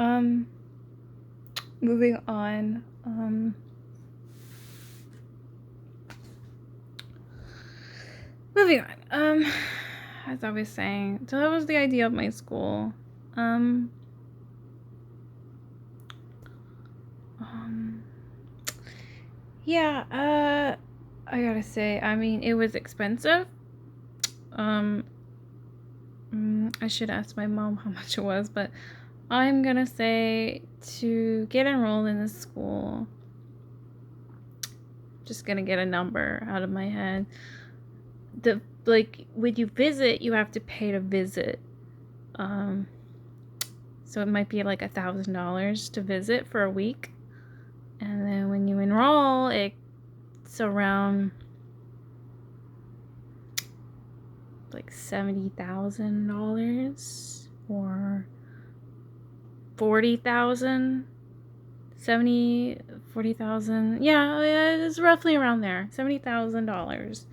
Um, moving on. Moving on. As I was saying, so that was the idea of my school. Um, um, yeah, I gotta say, I mean, it was expensive. Um, I should ask my mom how much it was, but I'm gonna say to get enrolled in this school, just gonna get a number out of my head. When you visit, you have to pay to visit. So it might be like $1,000 to visit for a week, and then when you enroll, it's around like $70,000 or 40,000. 40,000. Yeah, it's roughly around there. $70,000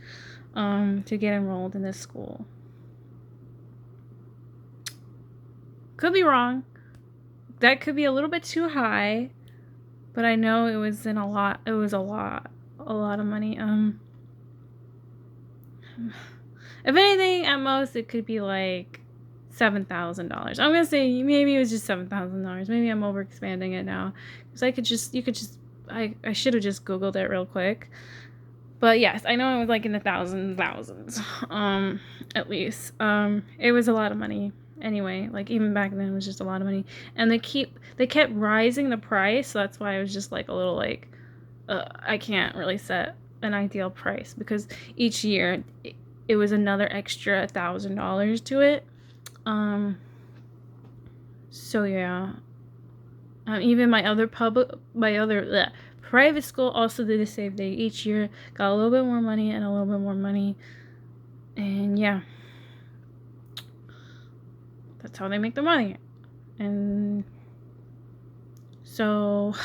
to get enrolled in this school. Could be wrong. That could be a little bit too high, but I know it was a lot of money. If anything, at most it could be like $7,000. I'm gonna say maybe it was just $7,000. Maybe I'm over expanding it now, because I should have just Googled it real quick. But yes, I know it was like in the thousands, at least. It was a lot of money anyway. Like even back then, it was just a lot of money, and they kept rising the price. So that's why I was just like a little like, I can't really set an ideal price, because each year it was another extra $1,000 to it. So yeah. Even my other private school also did the same thing. Each year got a little bit more money and a little bit more money, and yeah, that's how they make their money. And so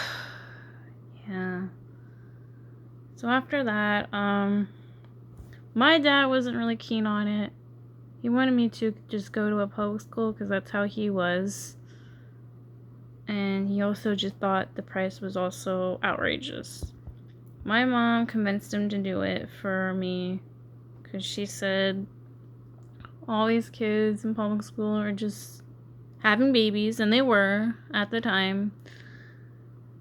yeah. So after that, my dad wasn't really keen on it. He wanted me to just go to a public school because that's how he was. And he also just thought the price was also outrageous. My mom convinced him to do it for me, because she said all these kids in public school are just having babies, and they were at the time.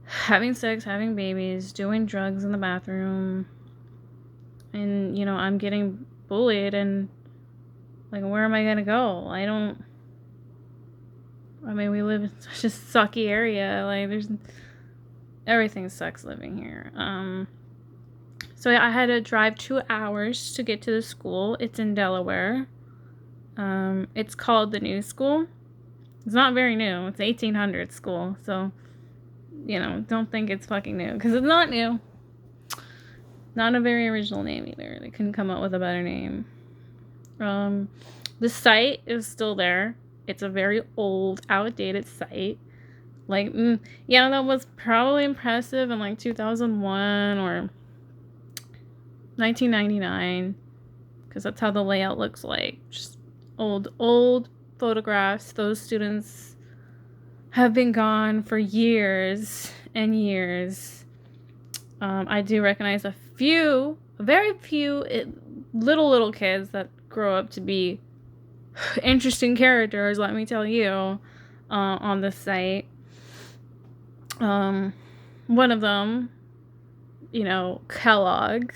Having sex, having babies, doing drugs in the bathroom. And, I'm getting bullied, and like, where am I gonna go? We live in such a sucky area. Like, everything sucks living here. So I had to drive 2 hours to get to the school. It's in Delaware. It's called the New School. It's not very new. It's 1800 school. So, don't think it's fucking new, because it's not new. Not a very original name either. They couldn't come up with a better name. The site is still there. It's a very old, outdated site. Like, yeah, that was probably impressive in like 2001 or 1999, because that's how the layout looks like. Just old photographs. Those students have been gone for years and years. I do recognize very few little kids that grow up to be interesting characters, let me tell you, on this site. One of them, Kellogg,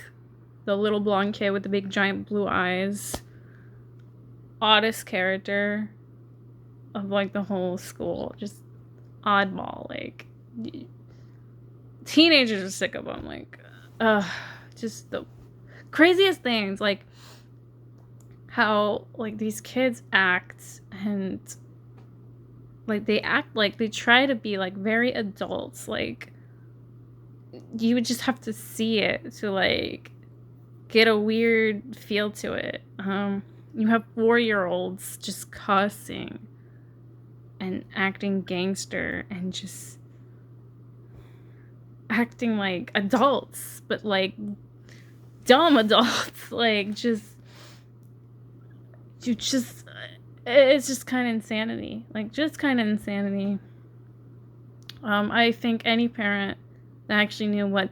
the little blonde kid with the big giant blue eyes, oddest character of like the whole school, just oddball. Like, teenagers are sick of him. Like, just the craziest things, like how like these kids act, and like they try to be like very adults. Like, you would just have to see it to like get a weird feel to it. You have 4-year-olds just cussing and acting gangster and just acting like adults, but like dumb adults. Like, it's just kind of insanity. Like, just kind of insanity. I think any parent that actually knew what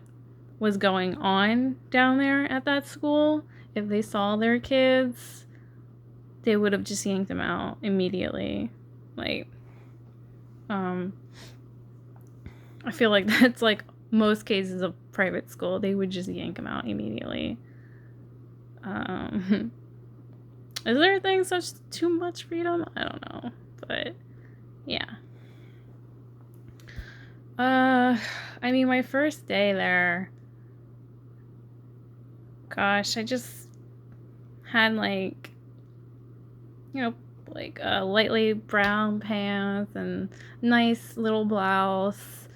was going on down there at that school, if they saw their kids, they would have just yanked them out immediately. Like, I feel like that's like most cases of private school. They would just yank them out immediately. Is there a thing such too much freedom? I don't know, but yeah. I mean, my first day there, gosh, I just had like, like lightly brown pants and nice little blouse,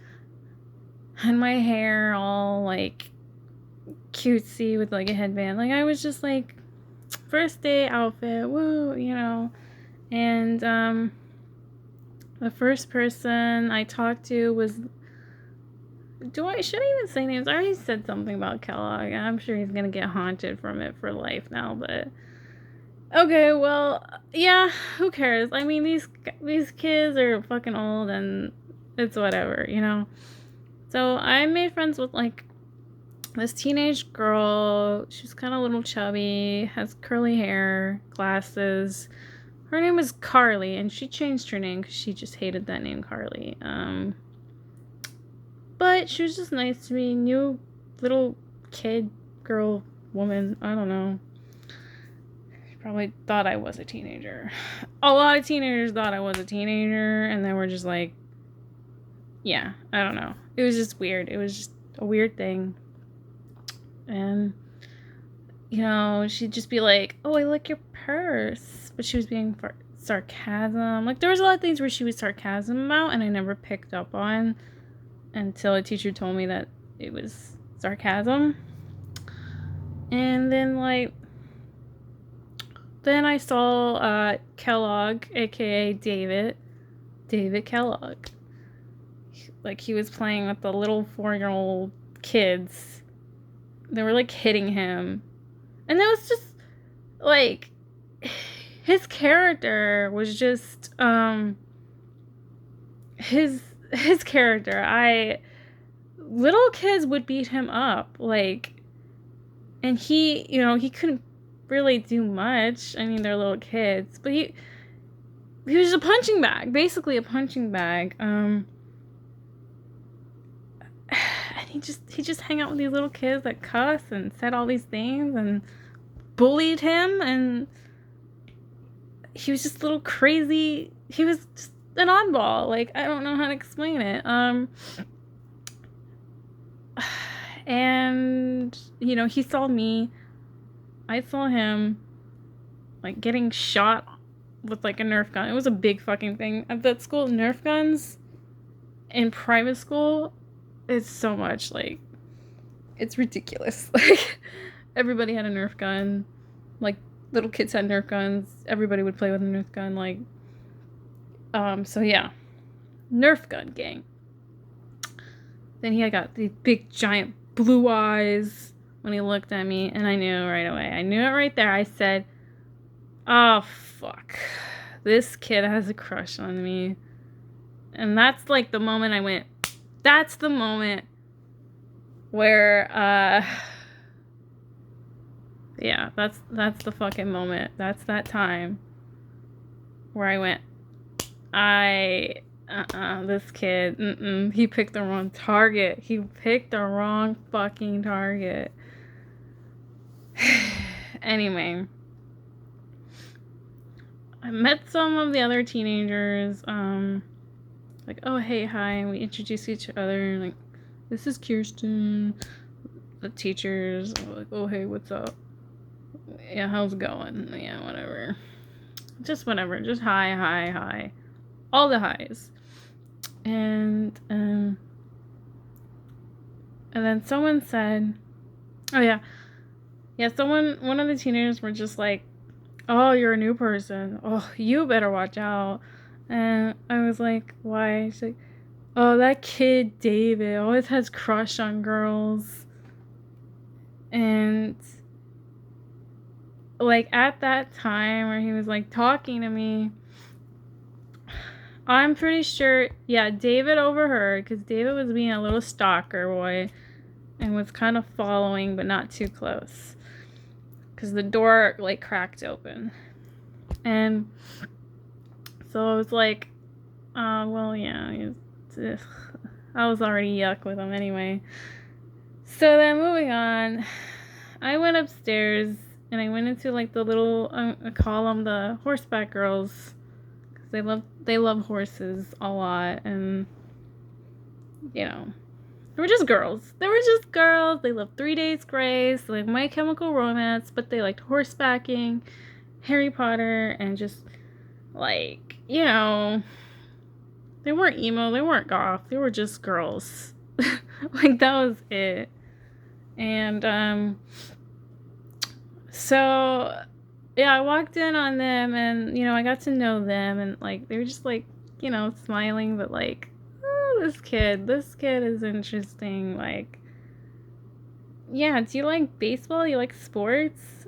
and my hair all like cutesy with like a headband. Like I was just like first day outfit, woo, And the first person I talked to was, should I even say names? I already said something about Kellogg. I'm sure he's gonna get haunted from it for life now, but okay, well, yeah, who cares? I mean, these kids are fucking old, and it's whatever, So I made friends with like this teenage girl. She's kind of a little chubby, has curly hair, glasses. Her name was Carly, and she changed her name because she just hated that name, Carly. But she was just nice to me. New little kid, girl, woman. I don't know. She probably thought I was a teenager. A lot of teenagers thought I was a teenager, and then we're just like, yeah, I don't know. It was just weird. It was just a weird thing. And, she'd just be like, oh, I like your purse. But she was being sarcasm. Like, there was a lot of things where she was sarcasm about, and I never picked up on until a teacher told me that it was sarcasm. And then, then I saw Kellogg, aka David Kellogg. Like, he was playing with the little 4-year-old kids. They were, like, hitting him. And it was just, like, his character was just, his character. Little kids would beat him up, like, and he couldn't really do much. I mean, they're little kids, but he was a punching bag, basically a punching bag. And he just hung out with these little kids that cuss and said all these things and bullied him, and he was just a little crazy. He was just an oddball. Like, I don't know how to explain it. And he saw me. I saw him, like, getting shot with like a Nerf gun. It was a big fucking thing at that school. Nerf guns in private school, it's so much, like, it's ridiculous. Like, everybody had a Nerf gun. Like, little kids had Nerf guns. Everybody would play with a Nerf gun. Like, so yeah, Nerf gun gang. Then he had got these big giant blue eyes when he looked at me, and I knew right away. I knew it right there. I said, oh fuck, this kid has a crush on me. And that's like the moment I went, that's the moment where yeah, that's the fucking moment. That's that time where I went, this kid, he picked the wrong target. He picked the wrong fucking target. Anyway, I met some of the other teenagers, like, oh, hey, hi, and we introduced each other, like, this is Kirsten. The teachers were like, oh, hey, what's up? Yeah, how's it going? Yeah, whatever. Just whatever. Just hi. All the highs. And then someone said, oh yeah, one of the teenagers were just like, oh, you're a new person. Oh, you better watch out. And I was like, why? She's like, oh, that kid David always has crush on girls. And like at that time where he was like talking to me, I'm pretty sure, yeah, David overheard, because David was being a little stalker boy and was kind of following, but not too close. Because the door, like, cracked open. And so it was like, well, yeah, I was already yuck with him anyway. So then moving on, I went upstairs and I went into like the little, I call them the horseback girls, because they love horses a lot, and you know, they were just girls. They were just girls. They loved 3 Days Grace, like My Chemical Romance, but they liked horsebacking, Harry Potter, and just like, you know, they weren't emo, they weren't goth, they were just girls. Like, that was it. And so yeah, I walked in on them, and you know, I got to know them, and like they were just like, you know, smiling, but like, oh, this kid is interesting. Like, yeah, do you like baseball? You like sports?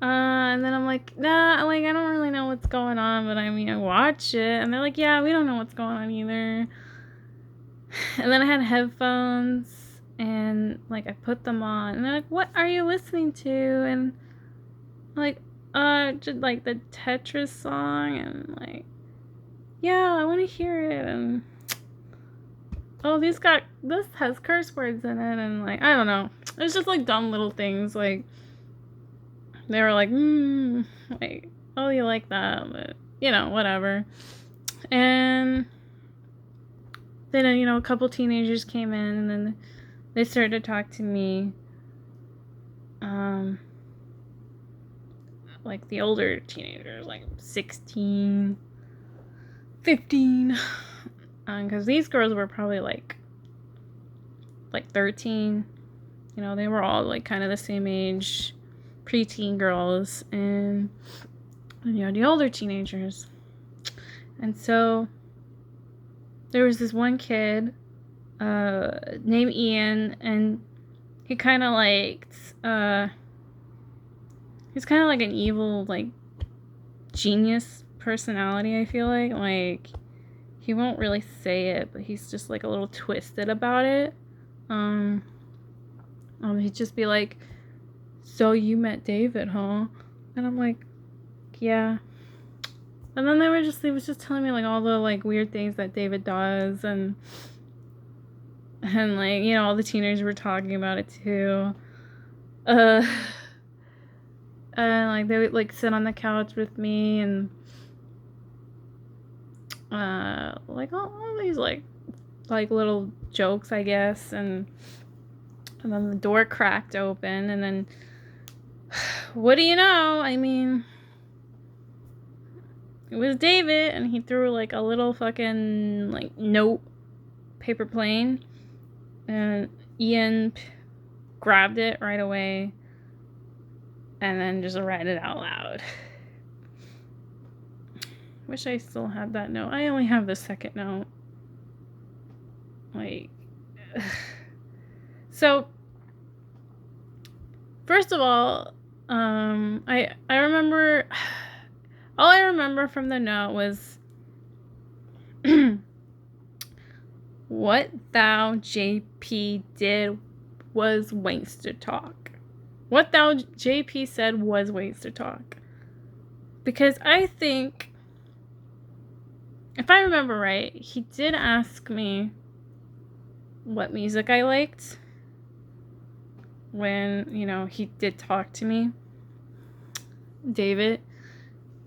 And then I'm like, nah, like I don't really know what's going on, but I mean, I watch it. And they're like, yeah, we don't know what's going on either. And then I had headphones, and like I put them on, and they're like, what are you listening to? And like, just like the Tetris song, and like, yeah, I want to hear it. And oh, this has curse words in it, and like, I don't know, it's just like dumb little things. Like, they were like, like, oh, you like that, but you know, whatever. And then, you know, a couple teenagers came in, and then they started to talk to me. Like the older teenagers, like 16, 15. Because these girls were probably like 13. You know, they were all like kind of the same age, preteen girls, and you know, the older teenagers. And so there was this one kid named Ian, and he kind of liked he's kind of like an evil, like, genius personality, I feel like he won't really say it, but he's just like a little twisted about it. He'd just be like, so you met David, huh? And I'm like, yeah. And then he was just telling me like all the like weird things that David does, and like, you know, all the teenagers were talking about it too. And like they would like sit on the couch with me, and like all these like little jokes, I guess. And then the door cracked open, and then what do you know? I mean, it was David, and he threw like a little fucking like note paper plane, and Ian grabbed it right away and then just read it out loud. Wish I still had that note. I only have the second note. Like, so first of all, I remember, all I remember from the note was, what thou JP did was wasted talk. What thou JP said was wasted talk. Because I think, if I remember right, he did ask me what music I liked when, you know, he did talk to me, David.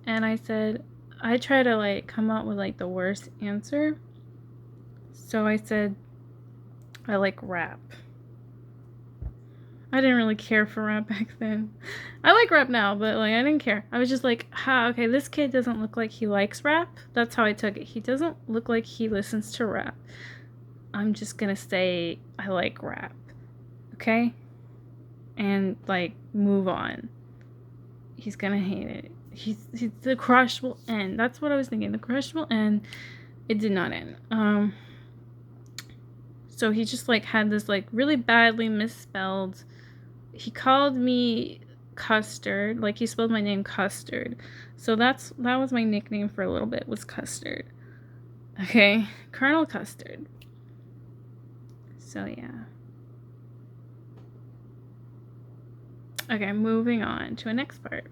And I said, I try to like come up with like the worst answer. So I said, I like rap. I didn't really care for rap back then. I like rap now, but like I didn't care. I was just like, okay, this kid doesn't look like he likes rap. That's how I took it. He doesn't look like he listens to rap. I'm just gonna say I like rap. Okay? And like move on. He's gonna hate it. The crush will end. That's what I was thinking. The crush will end. It did not end. So he just like had this like really badly misspelled. He called me Custard, like he spelled my name Custard. So that was my nickname for a little bit, was Custard. Okay, Colonel Custard. So yeah. Okay, moving on to the next part.